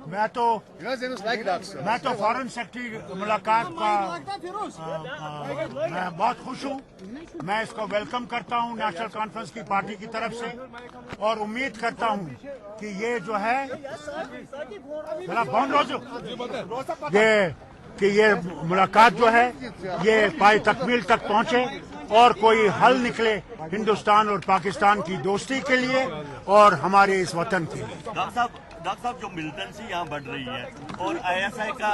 मैं तो foreign secretary मुलाकात का मैं बहुत खुश हूँ। मैं इसको वेलकम करता हूँ नेशनल कॉन्फ्रेंस की पार्टी की तरफ से, और उम्मीद करता हूँ कि ये जो है ये मुलाकात जो है ये पाई तकमील तक पहुँचे और कोई हल निकले हिंदुस्तान और पाकिस्तान की दोस्ती के लिए और हमारे इस वतन के लिए। डॉक्टर साहब, जो मिलिटेंसी यहाँ बढ़ रही है और आईएसआई का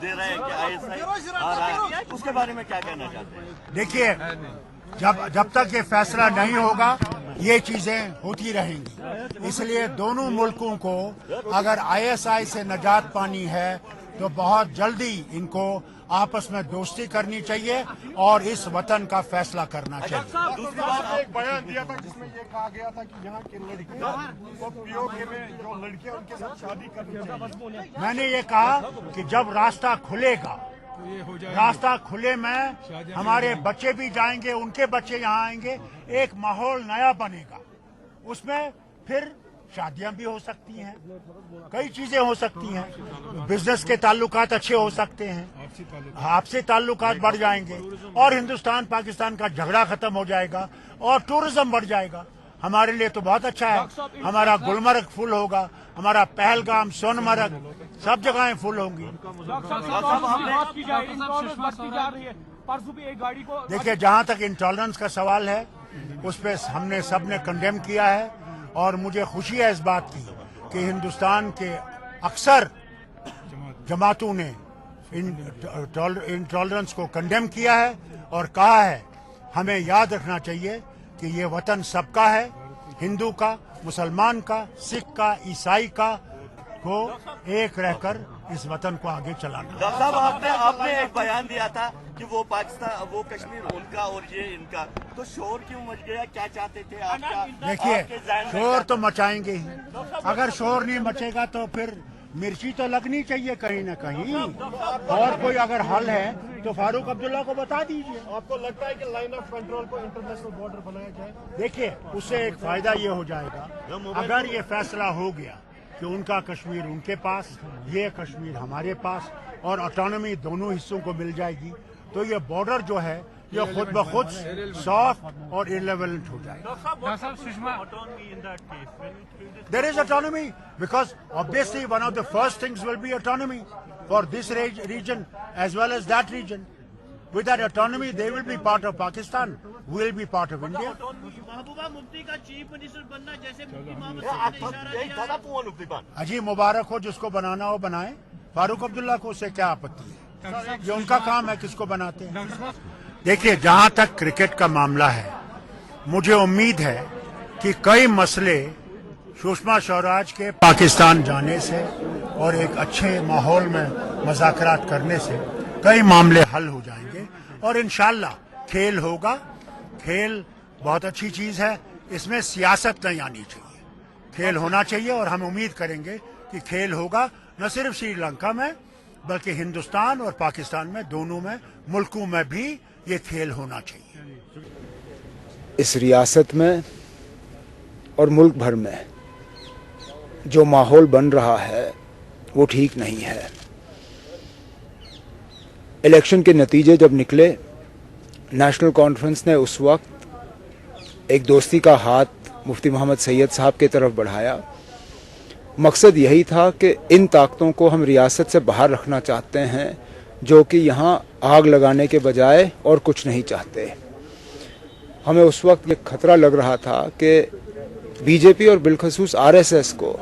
दे रहे हैं कि आईएसआई आ रहा है, उसके बारे में क्या कहना चाहते हैं? देखिए, जब तक ये फैसला नहीं होगा ये चीजें होती रहेंगी। इसलिए दोनों मुल्कों को अगर आईएसआई से निजात पानी है तो बहुत जल्दी इनको आपस में दोस्ती करनी चाहिए और इस वतन का फैसला करना चाहिए। दूसरी बात, एक बयान दिया था जिसमें ये कहा गया था कि यहाँ की लड़कियां को पीओके में जो लड़कियां उनके साथ शादी करनी चाहिए। मैंने ये कहा कि जब रास्ता खुलेगा, रास्ता खुले में हमारे बच्चे भी जाएंगे, उनके बच्चे यहाँ आएंगे, एक माहौल नया बनेगा। उसमें फिर शादियां भी हो सकती हैं, कई चीजें हो सकती हैं, बिजनेस के ताल्लुकात अच्छे हो सकते हैं, आपसी ताल्लुकात बढ़ जाएंगे और हिंदुस्तान पाकिस्तान का झगड़ा खत्म हो जाएगा और टूरिज्म बढ़ जाएगा। हमारे लिए तो बहुत अच्छा है। हमारा गुलमर्ग फुल होगा, हमारा पहलगाम, सोनमर्ग, सब जगहें फुल होंगी। देखिए, जहां तक इंटॉलरेंस का सवाल है उस पर हमने सबने कंडेम किया है और मुझे खुशी है इस बात की कि हिंदुस्तान के अक्सर जमातों ने इंटॉलरेंस को कंडेम किया है और कहा है हमें याद रखना चाहिए कि ये वतन सबका है, हिंदू का, मुसलमान का, सिख का, ईसाई का, को एक रहकर इस वतन को आगे चलाना। डॉक्टर साहब, आपने एक बयान दिया था कि वो पाकिस्तान, वो कश्मीर उनका और ये इनका, तो शोर क्यों मच गया? क्या चाहते थे आपका? देखिए, शोर तो मचाएंगे ही। अगर शोर नहीं मचेगा तो फिर मिर्ची तो लगनी चाहिए कहीं न कहीं, और कोई अगर हल है तो फारूक अब्दुल्ला को बता दीजिए। आपको लगता है कि लाइन ऑफ कंट्रोल को इंटरनेशनल बॉर्डर बनाया जाए? देखिए, उससे एक फायदा ये हो जाएगा, अगर ये फैसला हो गया कि उनका कश्मीर उनके पास, ये कश्मीर हमारे पास, और ऑटोनॉमी दोनों हिस्सों को मिल जाएगी, तो ये बॉर्डर जो है ये खुद ब खुद सॉफ्ट और इरलेवेंट हो जाएगा। There is autonomy because obviously one of the first things will be autonomy for this region as well as that region. With that autonomy, they will be part of Pakistan. We will be part of India. Mehbooba Mufti का chief minister बनना, जैसे मुफ्ती मोहम्मद सईद ने इशारा किया। अजी मुबारक हो, जिसको बनाना हो बनाए। फारूक अब्दुल्ला को उससे क्या आपत्ति है? ये उनका काम है, किसको बनाते हैं। देखिए, जहां तक क्रिकेट का मामला है, मुझे उम्मीद है कि कई मसले सुषमा स्वराज के पाकिस्तान जाने से और एक अच्छे माहौल में मुज़ाकरात करने से कई मामले हल हो जाएंगे और इंशाअल्लाह खेल होगा। खेल बहुत अच्छी चीज है, इसमें सियासत नहीं आनी चाहिए, खेल होना चाहिए और हम उम्मीद करेंगे कि खेल होगा न सिर्फ श्रीलंका में बल्कि हिंदुस्तान और पाकिस्तान में, दोनों में, मुल्कों में भी ये खेल होना चाहिए। इस रियासत में और मुल्क भर में जो माहौल बन रहा है वो ठीक नहीं है। इलेक्शन के नतीजे जब निकले, नेशनल कॉन्फ्रेंस ने उस वक्त एक दोस्ती का हाथ मुफ्ती मोहम्मद सैयद साहब की तरफ बढ़ाया। मकसद यही था कि इन ताकतों को हम रियासत से बाहर रखना चाहते हैं जो कि यहाँ आग लगाने के बजाय और कुछ नहीं चाहते। हमें उस वक्त ये खतरा लग रहा था कि बीजेपी और बिलखसूस आरएसएस को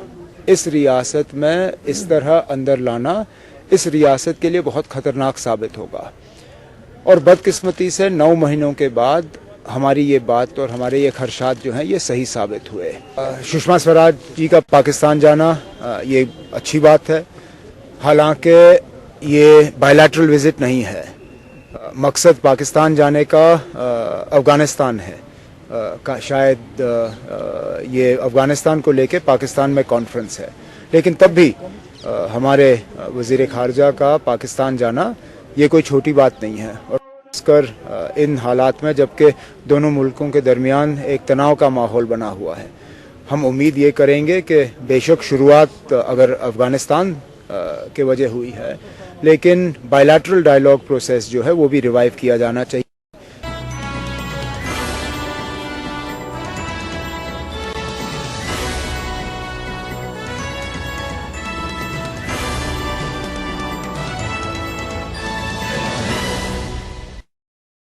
इस रियासत में इस तरह अंदर लाना इस रियासत के लिए बहुत खतरनाक साबित होगा। और बदकिस्मती से 9 महीनों के बाद हमारी ये बात और हमारे ये खदशात जो हैं ये सही साबित हुए। सुषमा स्वराज जी का पाकिस्तान जाना ये अच्छी बात है, हालांकि ये बायलैटरल विजिट नहीं है। मकसद पाकिस्तान जाने का अफगानिस्तान है, शायद ये अफगानिस्तान को लेके पाकिस्तान में कॉन्फ्रेंस है, लेकिन तब भी हमारे वज़ीर ख़ारजा का पाकिस्तान जाना ये कोई छोटी बात नहीं है। और کر ان حالات میں جبکہ دونوں ملکوں کے درمیان ایک تناؤ کا ماحول بنا ہوا ہے. ہم امید یہ کریں گے کہ بے شک شروعات اگر افغانستان کے وجہ ہوئی ہے لیکن بائیلیٹرل ڈائیلاگ پروسیس جو ہے وہ بھی ریوائیو کیا جانا چاہیے.